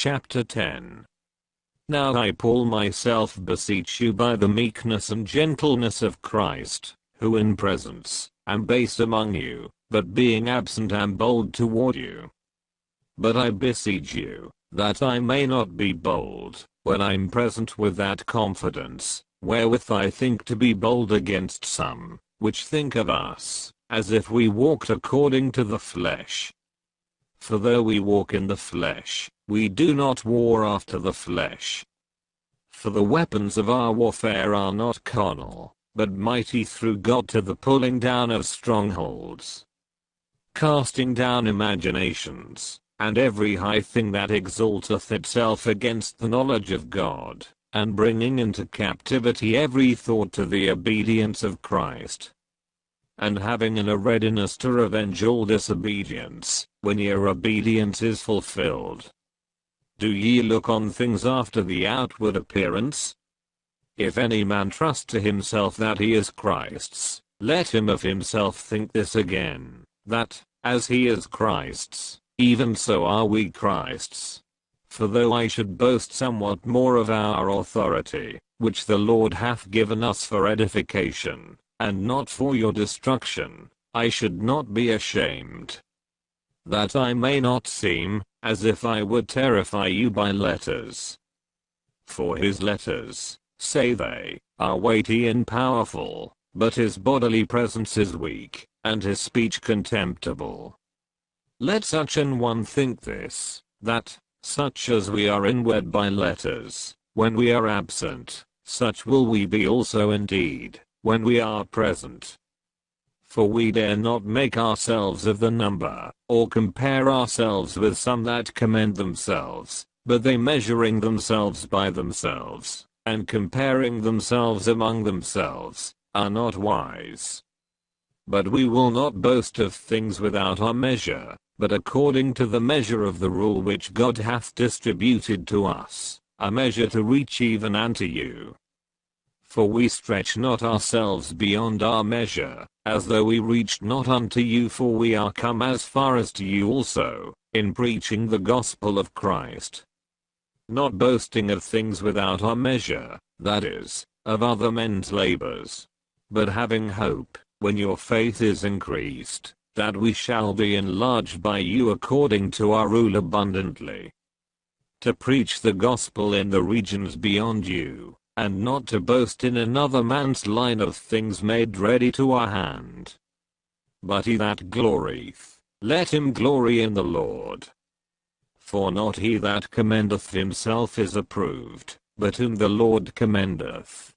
Chapter 10. Now I Paul myself beseech you by the meekness and gentleness of Christ, who in presence am base among you, but being absent am bold toward you. But I beseech you, that I may not be bold, when I'm present with that confidence, wherewith I think to be bold against some, which think of us, as if we walked according to the flesh. For though we walk in the flesh, we do not war after the flesh. For the weapons of our warfare are not carnal, but mighty through God to the pulling down of strongholds, casting down imaginations, and every high thing that exalteth itself against the knowledge of God, and bringing into captivity every thought to the obedience of Christ. And having in a readiness to revenge all disobedience, when your obedience is fulfilled. Do ye look on things after the outward appearance? If any man trust to himself that he is Christ's, let him of himself think this again, that, as he is Christ's, even so are we Christ's. For though I should boast somewhat more of our authority, which the Lord hath given us for edification, and not for your destruction, I should not be ashamed. That I may not seem, as if I would terrify you by letters. For his letters, say they, are weighty and powerful, but his bodily presence is weak, and his speech contemptible. Let such an one think this, that, such as we are inward by letters, when we are absent, such will we be also indeed, when we are present. For we dare not make ourselves of the number, or compare ourselves with some that commend themselves, but they measuring themselves by themselves, and comparing themselves among themselves, are not wise. But we will not boast of things without our measure, but according to the measure of the rule which God hath distributed to us, a measure to reach even unto you. For we stretch not ourselves beyond our measure, as though we reached not unto you, for we are come as far as to you also, in preaching the gospel of Christ. Not boasting of things without our measure, that is, of other men's labors. But having hope, when your faith is increased, that we shall be enlarged by you according to our rule abundantly. To preach the gospel in the regions beyond you, and not to boast in another man's line of things made ready to our hand. But he that glorieth, let him glory in the Lord. For not he that commendeth himself is approved, but whom the Lord commendeth.